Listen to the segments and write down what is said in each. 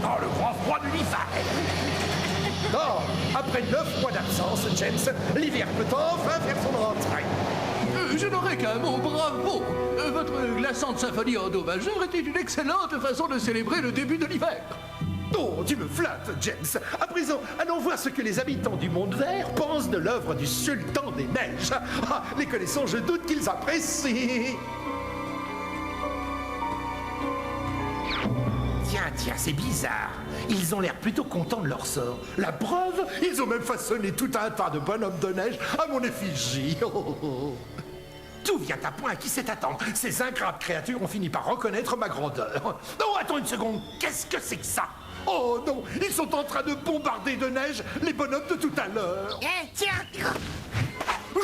Dans le grand froid de l'hiver. Non, après 9 mois d'absence, James, l'hiver peut enfin faire son rentrée. Je n'aurais qu'un mot, bravo. Votre glaçante symphonie en do majeur était une excellente façon de célébrer le début de l'hiver. Oh, tu me flattes, James. À présent, allons voir ce que les habitants du monde vert pensent de l'œuvre du sultan des neiges. Ah, les connaissant, je doute qu'ils apprécient. Tiens, c'est bizarre. Ils ont l'air plutôt contents de leur sort. La preuve, ils ont même façonné tout un tas de bonhommes de neige à mon effigie. Tout vient à point, qui sait attendre? Ces ingrates créatures ont fini par reconnaître ma grandeur. Non, attends une seconde, qu'est-ce que c'est que ça? Oh non, ils sont en train de bombarder de neige les bonhommes de tout à l'heure. Tiens.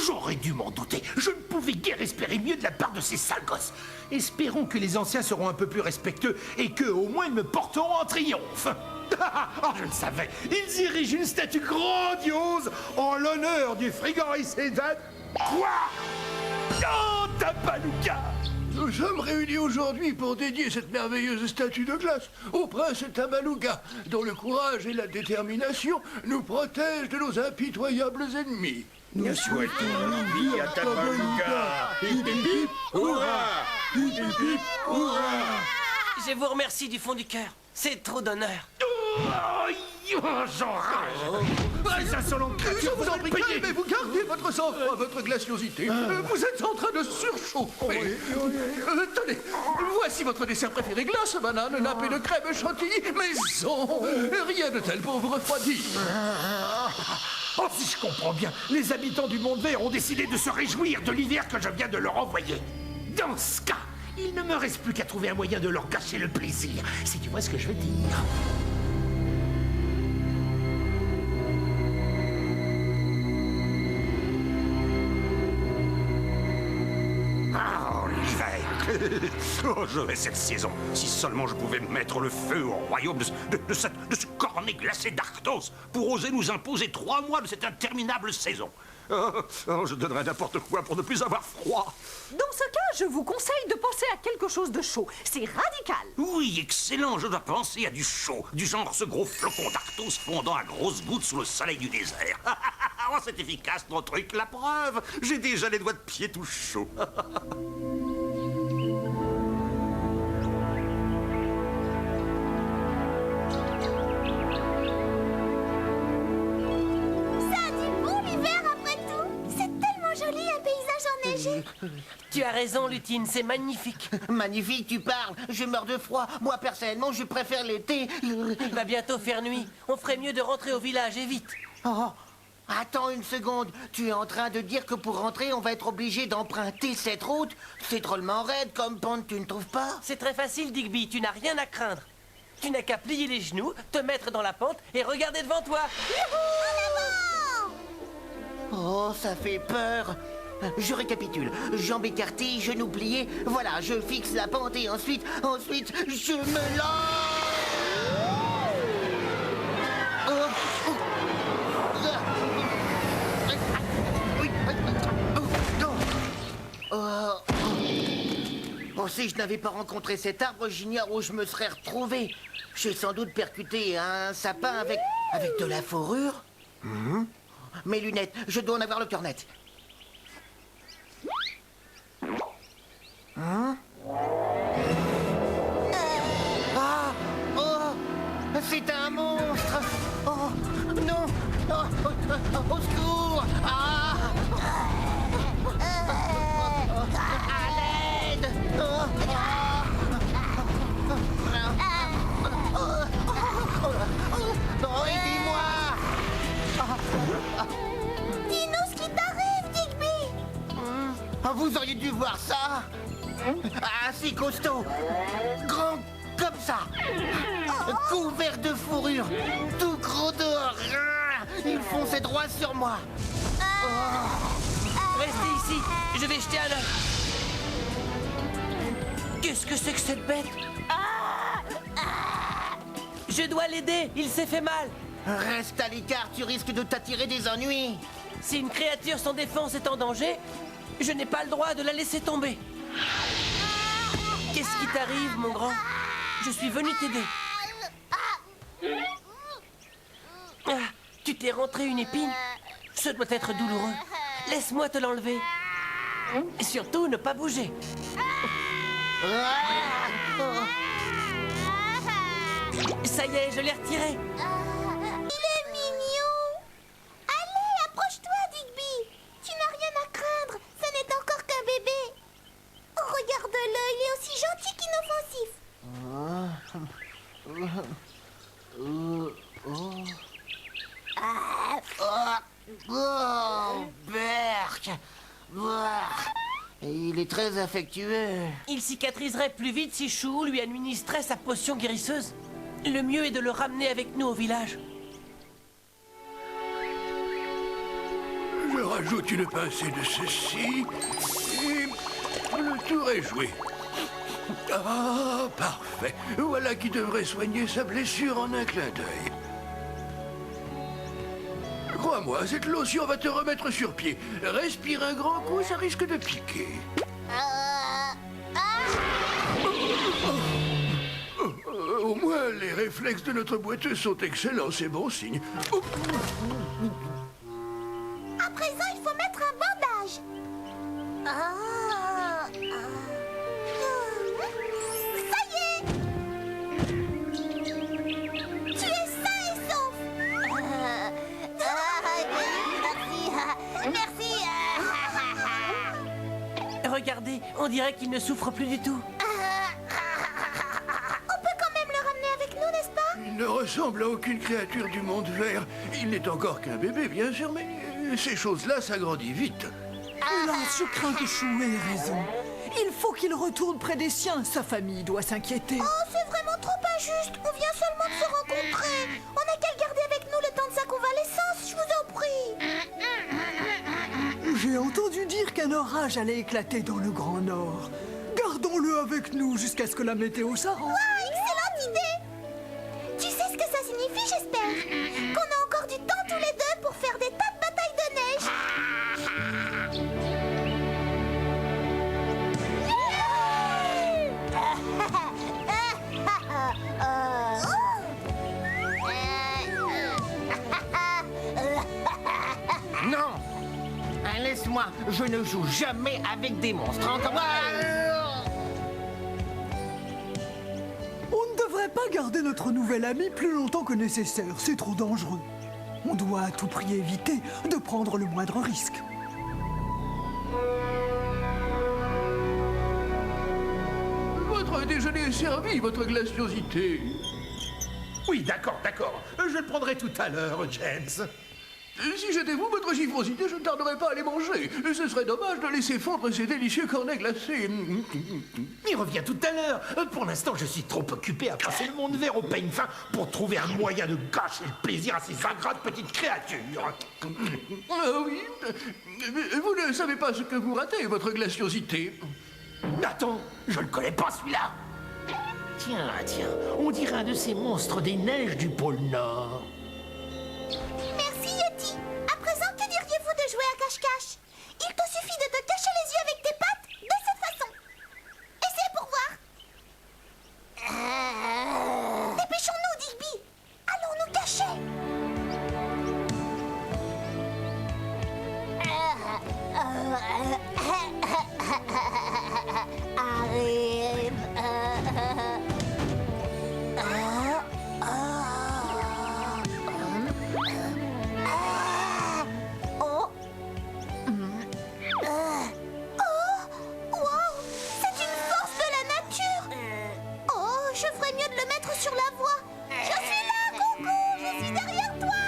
J'aurais dû m'en douter. Je ne pouvais guère espérer mieux de la part de ces sales gosses. Espérons que les anciens seront un peu plus respectueux et qu'eux, au moins, ils me porteront en triomphe. Oh, je le savais. Ils érigent une statue grandiose en l'honneur du frigoricide. Quoi? Oh, Tabaluga! Nous sommes réunis aujourd'hui pour dédier cette merveilleuse statue de glace au prince Tabaluga, dont le courage et la détermination nous protègent de nos impitoyables ennemis. Nous souhaitons vie à Tabaluga. Hip hip hip, hurrah! Hip hip hip, hurrah! Je vous remercie du fond du cœur. C'est trop d'honneur. J'enrage! Ces insolentes créatures Je vous en prie, payer. calmez-vous, gardez votre sang-froid, votre glaciosité. Vous êtes en train de surchauffer. Tenez, voici votre dessert préféré, glace, banane, nappe et de crème chantilly maison. Rien de tel pour vous refroidir. Oh, si je comprends bien, les habitants du monde vert ont décidé de se réjouir de l'hiver que je viens de leur envoyer. Dans ce cas, il ne me reste plus qu'à trouver un moyen de leur gâcher le plaisir, si tu vois ce que je veux dire. Oh, l'hiver! Oh, je vais cette saison. Si seulement je pouvais mettre le feu au royaume de ce cornet glacé d'Arctos pour oser nous imposer 3 mois de cette interminable saison. Oh, je donnerais n'importe quoi pour ne plus avoir froid. Dans ce cas, je vous conseille de penser à quelque chose de chaud. C'est radical. Oui, excellent, je dois penser à du chaud, du genre ce gros flocon d'Arctos fondant à grosses gouttes sous le soleil du désert. Oh, c'est efficace ton truc, la preuve. J'ai déjà les doigts de pied tout chauds. Tu as raison, Lutine, c'est magnifique. Magnifique, tu parles. Je meurs de froid. Moi, personnellement, je préfère l'été. Il va bientôt faire nuit. On ferait mieux de rentrer au village, et vite. Oh, attends une seconde. Tu es en train de dire que pour rentrer, on va être obligé d'emprunter cette route? C'est drôlement raide comme pente, tu ne trouves pas? C'est très facile, Digby, tu n'as rien à craindre. Tu n'as qu'à plier les genoux, te mettre dans la pente et regarder devant toi. Oh, ça fait peur. Je récapitule. Jambes écartées, genoux pliés. Voilà, je fixe la pente et ensuite, je me lance. Oh, si je n'avais pas rencontré cet arbre, j'ignore où je me serais retrouvé. J'ai sans doute percuté un sapin avec de la fourrure. Mes lunettes, je dois en avoir le cœur net. Ah! Oh! C'est un monstre! Oh! Non! Oh, au secours! Ah! À l'aide! Oh, aidez-moi! Dis-nous ce qui t'arrive, Digby! Vous auriez dû voir ça! Assez costaud, grand comme ça, couvert de fourrure, tout gros dehors. Il fonçait droit sur moi. Restez Ici, je vais jeter un œil. Qu'est-ce que c'est que cette bête? Je dois l'aider, il s'est fait mal. Reste à l'écart, tu risques de t'attirer des ennuis. Si une créature sans défense est en danger, je n'ai pas le droit de la laisser tomber. Qu'est-ce qui t'arrive, mon grand? Je suis venu t'aider. Ah, tu t'es rentré une épine? Ce doit être douloureux. Laisse-moi te l'enlever. Et surtout, ne pas bouger. Ça y est, je l'ai retiré. Il est mignon. Allez, approche-toi, Digby. Tu n'as rien à craindre. Ce n'est encore qu'un bébé. Oh, regarde-le, il est aussi gentil qu'inoffensif. Oh, Berk. Il est très affectueux. Il cicatriserait plus vite si Chou lui administrait sa potion guérisseuse. Le mieux est de le ramener avec nous au village. Je rajoute une pincée de ceci et le tour est joué. Ah, parfait. Voilà qui devrait soigner sa blessure en un clin d'œil. Crois-moi, cette lotion va te remettre sur pied. Respire un grand coup, ça risque de piquer. Au moins, les réflexes de notre boiteuse sont excellents, c'est bon signe. À présent, il faut mettre un bandage. Ça y est. Tu es sain et sauf. Merci. Regardez, on dirait qu'il ne souffre plus du tout. On peut quand même le ramener avec nous, n'est-ce pas? Il ne ressemble à aucune créature du monde vert. Il n'est encore qu'un bébé, bien sûr, mais ces choses-là s'agrandissent vite. Hélas, je crains que Chou ait raison. Il faut qu'il retourne près des siens. Sa famille doit s'inquiéter. Oh, c'est vraiment trop injuste. On vient seulement de se rencontrer. On n'a qu'à le garder avec nous le temps de sa convalescence, je vous en prie. J'ai entendu dire qu'un orage allait éclater dans le Grand Nord. Gardons-le avec nous jusqu'à ce que la météo s'arrange. Ah, excellente idée. Tu sais ce que ça signifie, j'espère? Qu'on a encore du temps tous les deux pour faire des tas de batailles de neige. Non. Laisse-moi, je ne joue jamais avec des monstres. Encore. On ne devrait pas garder notre nouvel ami plus longtemps que nécessaire. C'est trop dangereux. On doit à tout prix éviter de prendre le moindre risque. Votre déjeuner est servi, votre glaciosité. Oui, d'accord. Je le prendrai tout à l'heure, James. Si j'étais vous, votre givrosité, je ne tarderais pas à les manger. Ce serait dommage de laisser fondre ces délicieux cornets glacés. Il revient tout à l'heure. Pour l'instant, je suis trop occupé à passer le monde vert au peigne fin pour trouver un moyen de gâcher le plaisir à ces ingrates petites créatures. Ah oui. Vous ne savez pas ce que vous ratez, votre glaciosité. Attends, je le connais pas celui-là. Tiens, on dirait un de ces monstres des neiges du pôle Nord. Merci, Yeti. À présent, que diriez-vous de jouer à cache-cache? Il te suffit de te cacher les yeux avec tes pattes de cette façon. Essayez pour voir. Dépêchons-nous, Digby. Allons nous cacher. Je ferais mieux de le mettre sur la voie. Je suis là, Coco. Je suis derrière toi.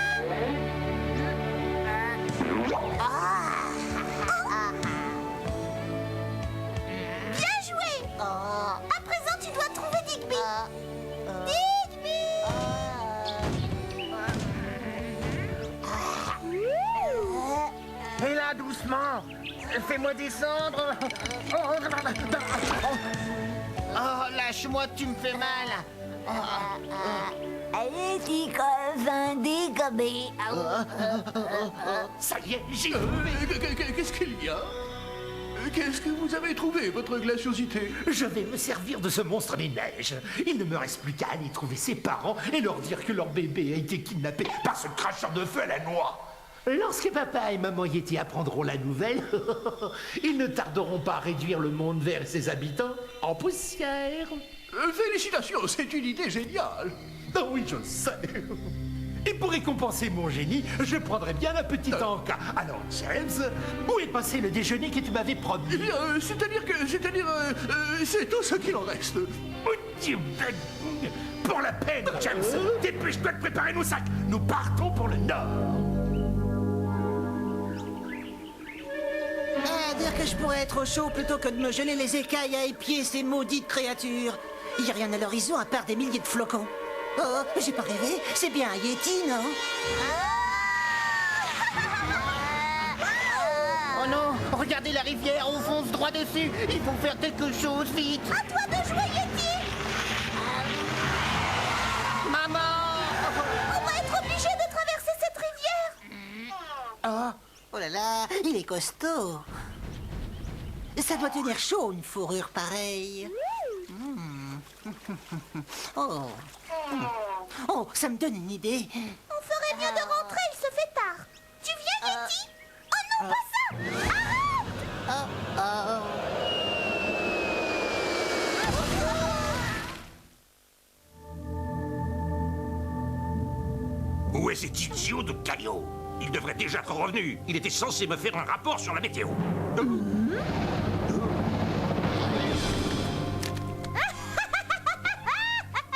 là, doucement. Fais-moi descendre. Oh, lâche-moi, tu me fais mal. Allez, petit copain, dégobé. Ça y est, j'y Qu'est-ce qu'il y a? Qu'est-ce que vous avez trouvé, votre glaciosité? Je vais me servir de ce monstre des neiges. Il ne me reste plus qu'à aller trouver ses parents et leur dire que leur bébé a été kidnappé par ce cracheur de feu à la noix. Lorsque papa et maman Yeti apprendront la nouvelle, ils ne tarderont pas à réduire le monde vert et ses habitants en poussière. Félicitations, c'est une idée géniale. Ah oui, je sais. Et pour récompenser mon génie, je prendrai bien la petite Anka. Alors, James, où est passé le déjeuner que tu m'avais promis? Eh bien, c'est tout ce qu'il en reste. Pour la peine, James, dépêche-toi de préparer nos sacs. Nous partons pour le nord. Dire que je pourrais être au chaud plutôt que de me geler les écailles à épier ces maudites créatures. Il n'y a rien à l'horizon à part des milliers de flocons. Oh, j'ai pas rêvé, c'est bien un Yeti, non? Oh non, regardez la rivière, on fonce droit dessus. Il faut faire quelque chose, vite. À toi de jouer, Yeti. Maman! On va être obligé de traverser cette rivière. Oh là là, il est costaud. Ça doit tenir chaud, une fourrure pareille. Oh. Oh, ça me donne une idée. On ferait mieux de rentrer, il se fait tard. Tu viens, Yeti? Oh non, pas ça! Arrête! Où est cet idiot de Caillot? Il devrait déjà être revenu. Il était censé me faire un rapport sur la météo.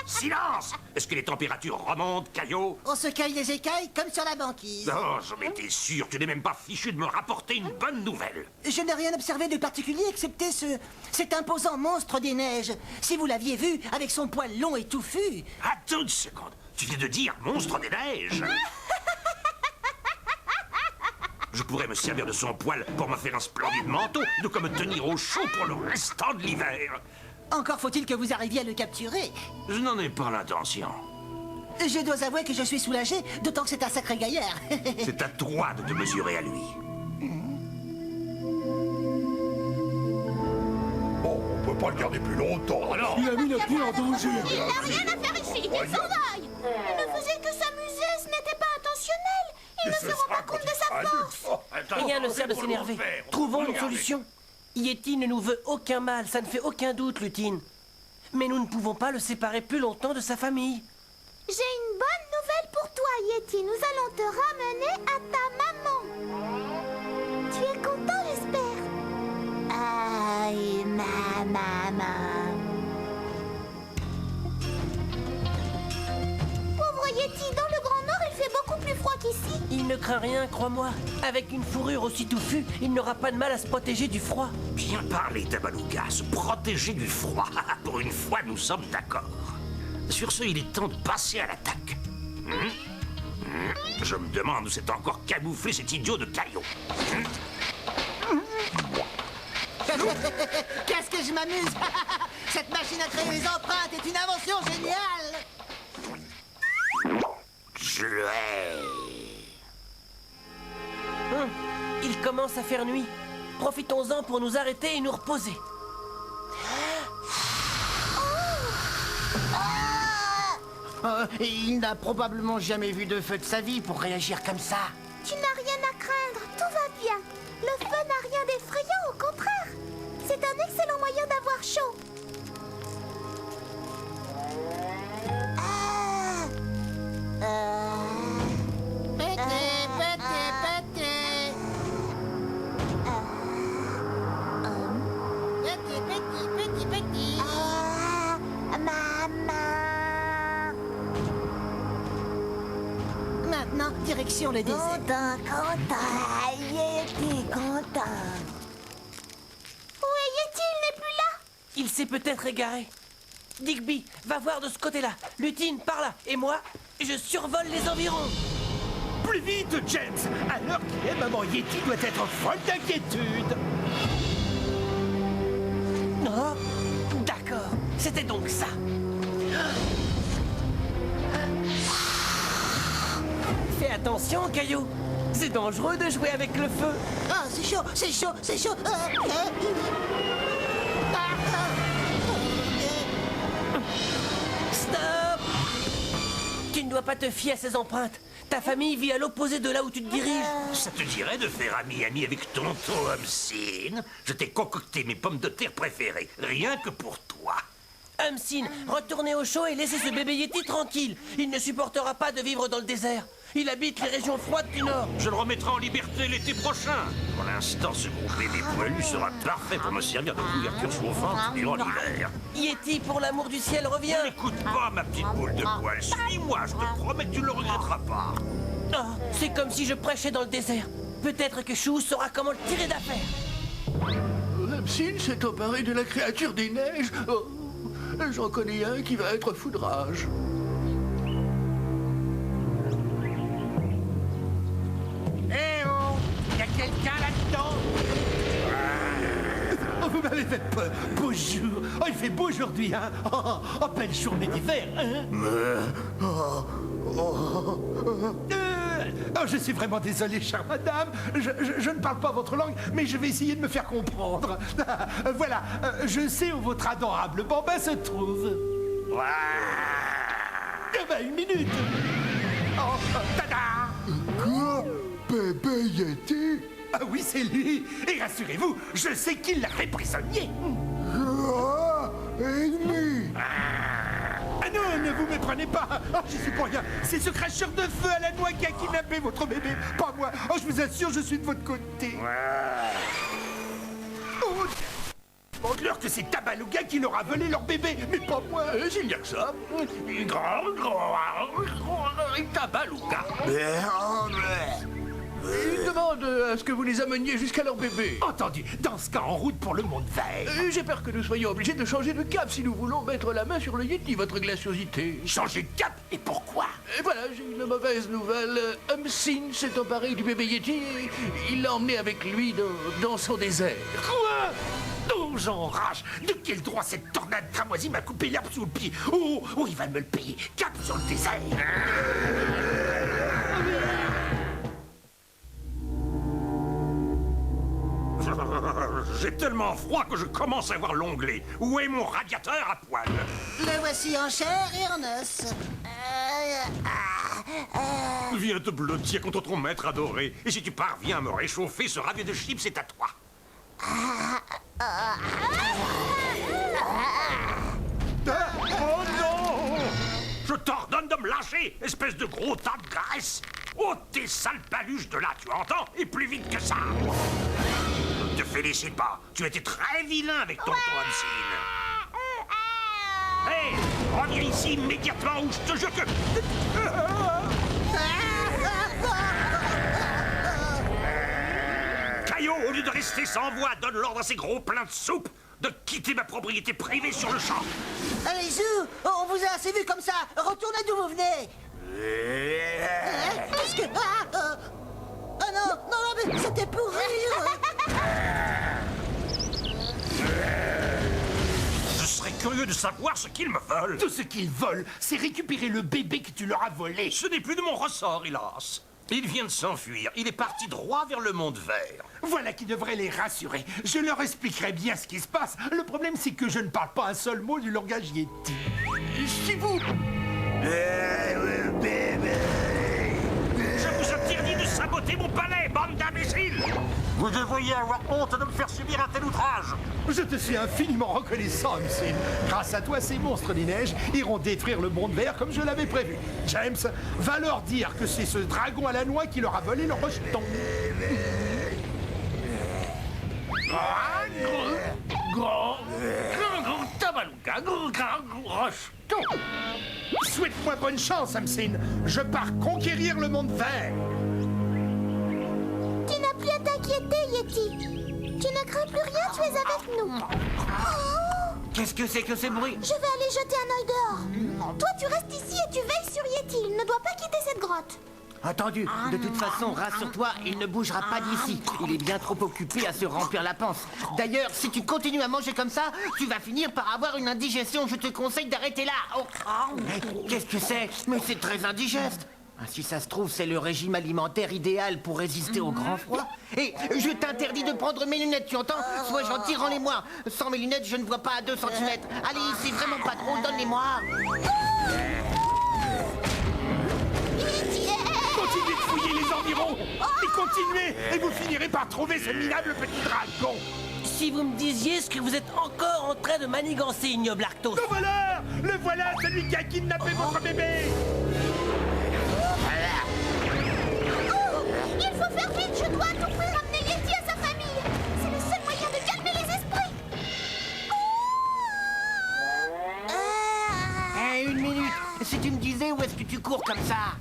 Silence! Est-ce que les températures remontent, Caillot? On se caille les écailles comme sur la banquise. Oh, j'en étais sûr. Tu n'es même pas fichu de me rapporter une bonne nouvelle. Je n'ai rien observé de particulier excepté cet imposant monstre des neiges. Si vous l'aviez vu, avec son poil long et touffu. Attends une seconde. Tu viens de dire monstre des neiges? Je pourrais me servir de son poil pour me faire un splendide manteau, de quoi me tenir au chaud pour le restant de l'hiver. Encore faut-il que vous arriviez à le capturer. Je n'en ai pas l'intention. Je dois avouer que je suis soulagé, d'autant que c'est un sacré gaillard. C'est à toi de te mesurer à lui. Bon, on peut pas le garder plus longtemps. Alors, Il a mis notre vie en danger. Il n'a rien à faire ici, qu'il s'en aille. Il ne faisait que s'amuser, ce n'était pas intentionnel. Il ne se rend pas compte de sa force. Rien ne sert de s'énerver. Trouvons une solution. Yeti ne nous veut aucun mal, ça ne fait aucun doute, Lutine. Mais nous ne pouvons pas le séparer plus longtemps de sa famille. J'ai une bonne nouvelle pour toi, Yeti. Nous allons te ramener à ta maman. Tu es content, j'espère? Aïe, ma maman. Pauvre Yeti, dans le Grand Nord, il fait beaucoup plus froid qu'ici. Il ne craint rien, crois-moi. Avec une fourrure aussi touffue, il n'aura pas de mal à se protéger du froid. Bien parlé, Tabaluga, se protéger du froid. Pour une fois, nous sommes d'accord. Sur ce, il est temps de passer à l'attaque. Je me demande où s'est encore camouflé cet idiot de Caillot. Qu'est-ce que je m'amuse. Cette machine à créer les empreintes est une invention géniale. Je l'ai. Il commence à faire nuit. Profitons-en pour nous arrêter et nous reposer. Il n'a probablement jamais vu de feu de sa vie pour réagir comme ça. Tu n'as rien à craindre, tout va bien. Le feu n'a rien d'effrayant, au contraire. C'est un excellent moyen d'avoir chaud. Maintenant, direction le désert. Content, Yeti, content. Où est Yeti? Il n'est plus là. Il s'est peut-être égaré. Digby, va voir de ce côté-là. Lutine, par là. Et moi, je survole les environs. Plus vite, James! À l'heure qu'il est, maman Yeti doit être folle d'inquiétude! Oh, d'accord, c'était donc ça. Fais attention, Caillou. C'est dangereux de jouer avec le feu. Ah, c'est chaud, c'est chaud, c'est chaud. Stop! Tu ne dois pas te fier à ces empreintes. Ta famille vit à l'opposé de là où tu te diriges. Ça te dirait de faire ami-ami avec tonton Homsin? Je t'ai concocté mes pommes de terre préférées, rien que pour toi. Hamsin, retournez au chaud et laissez ce bébé Yeti tranquille. Il ne supportera pas de vivre dans le désert. Il habite les régions froides du Nord. Je le remettrai en liberté l'été prochain. Pour l'instant, ce gros bébé poilu sera parfait pour me servir de couverture chauffante durant l'hiver. Yeti, pour l'amour du ciel, reviens. N'écoute pas, ma petite boule de poil. Suis-moi, je te promets que tu ne le regretteras pas. Oh, c'est comme si je prêchais dans le désert. Peut-être que Chou saura comment le tirer d'affaire. Hamsin s'est emparé de la créature des neiges. Oh, j'en connais un qui va être foudrage. Eh oh! Y a quelqu'un là-dedans? Oh, vous m'avez fait peur. Bonjour. Oh, il fait beau aujourd'hui, hein? Oh, belle journée d'hiver, hein? Oh, je suis vraiment désolé, chère madame. Je ne parle pas votre langue, mais je vais essayer de me faire comprendre. Voilà, je sais où votre adorable bambin se trouve. Eh ben, une minute. Oh, tada! Quoi? Bébé Yeti? Ah oui, c'est lui. Et rassurez-vous, je sais qui l'a fait prisonnier. Ennemi! Ah non, ne vous méprenez pas. Oh, je suis pour rien. C'est ce cracheur de feu à la noix qui a kidnappé votre bébé, pas moi. Oh, je vous assure, je suis de votre côté. Oh, montre-leur que c'est Tabaluga qui leur a volé leur bébé, mais pas moi. S'il n'y a que ça. Tabaluga. Il demande à ce que vous les ameniez jusqu'à leur bébé. Entendu. Dans ce cas, en route pour le monde vert. J'ai peur que nous soyons obligés de changer de cap si nous voulons mettre la main sur le Yeti, votre glaciosité. Changer de cap? Et pourquoi? Et voilà, j'ai une mauvaise nouvelle. Hamsin s'est emparé du bébé Yeti et il l'a emmené avec lui dans son désert. Quoi? Oh, j'enrage. De quel droit cette tornade cramoisie m'a coupé l'herbe sous le pied? Oh, il va me le payer. Cap sur le désert. J'ai tellement froid que je commence à avoir l'onglet. Où est mon radiateur à poil? Le voici en chair et en os. Viens te blottir contre ton maître adoré. Et si tu parviens à me réchauffer, ce ravier de chips est à toi. Oh non! Je t'ordonne de me lâcher, espèce de gros tas de graisse. Oh, tes sales paluches de là, tu entends? Et plus vite que ça. Ne te félicite pas. Tu étais très vilain avec tonton Hamsin. Hé, reviens ici immédiatement ou je te jure que... Caillot, au lieu de rester sans voix, donne l'ordre à ces gros pleins de soupe de quitter ma propriété privée sur le champ. Allez, Zou, on vous a assez vu comme ça. Retournez d'où vous venez. Qu'est-ce que... Ah non, mais c'était pour rire. Je serais curieux de savoir ce qu'ils me veulent. Tout ce qu'ils veulent, c'est récupérer le bébé que tu leur as volé. Ce n'est plus de mon ressort, hélas. Il vient de s'enfuir. Il est parti droit vers le monde vert. Voilà qui devrait les rassurer. Je leur expliquerai bien ce qui se passe. Le problème, c'est que je ne parle pas un seul mot du langage Yeti. Si vous... Je vous interdis de saboter mon palais, bande d'imbéciles! Vous devriez avoir honte de me faire subir un tel outrage. Je te suis infiniment reconnaissant, Hamsin. Grâce à toi, ces monstres des neiges iront détruire le monde vert comme je l'avais prévu. James, va leur dire que c'est ce dragon à la noix qui leur a volé leur rejeton. Grand Tabaluga, grand rejeton. Souhaite-moi bonne chance, Hamsin. Je pars conquérir le monde vert. Tu n'as plus à t'inquiéter, Yeti. Tu ne crains plus rien, tu es avec nous. Oh, Qu'est-ce que c'est que ces bruits? je vais aller jeter un œil dehors. Toi, tu restes ici et tu veilles sur Yeti. Il ne doit pas quitter cette grotte. Attendu, de toute façon, rassure-toi, il ne bougera pas d'ici. Il est bien trop occupé à se remplir la panse. D'ailleurs, si tu continues à manger comme ça, tu vas finir par avoir une indigestion. Je te conseille d'arrêter là. Oh. Mais qu'est-ce que c'est? Mais c'est très indigeste. Si ça se trouve, c'est le régime alimentaire idéal pour résister au grand froid. Et je t'interdis de prendre mes lunettes, tu entends? Sois gentil, rends-les-moi. Sans mes lunettes, je ne vois pas à 2 cm. Allez, c'est vraiment pas drôle, donne-les-moi. Continuez de fouiller les environs. Et continuez, et vous finirez par trouver ce minable petit dragon. Si vous me disiez ce que vous êtes encore en train de manigancer, ignoble Arctos. Le voilà, celui qui a kidnappé votre bébé. Il faut faire vite, je dois à tout prix ramener Yeti à sa famille. C'est le seul moyen de calmer les esprits. Une minute. Si tu me disais où est-ce que tu cours comme ça?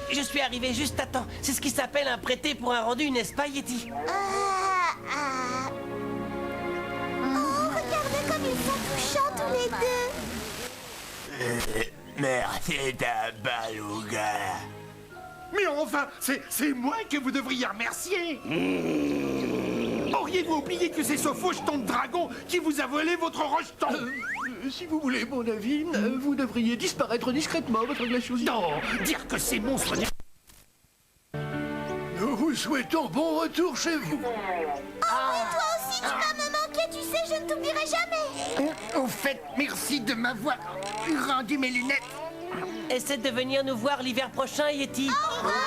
Je suis arrivé juste à temps. C'est ce qui s'appelle un prêté pour un rendu, n'est-ce pas, Yeti? Oh, regardez comme ils sont touchants tous les deux. Merci ta beluga. Mais enfin, c'est moi que vous devriez remercier. Auriez-vous oublié que c'est ce faux jeton de dragon qui vous a volé votre rejeton? Si vous voulez mon avis, vous devriez disparaître discrètement, votre glaciosité. Non, dire que ces monstres... Nous vous souhaitons bon retour chez vous. Oh, et toi aussi, tu vas me manquer, tu sais, je ne t'oublierai jamais. Au fait, merci de m'avoir rendu mes lunettes. Essaie de venir nous voir l'hiver prochain, Yeti. Au revoir.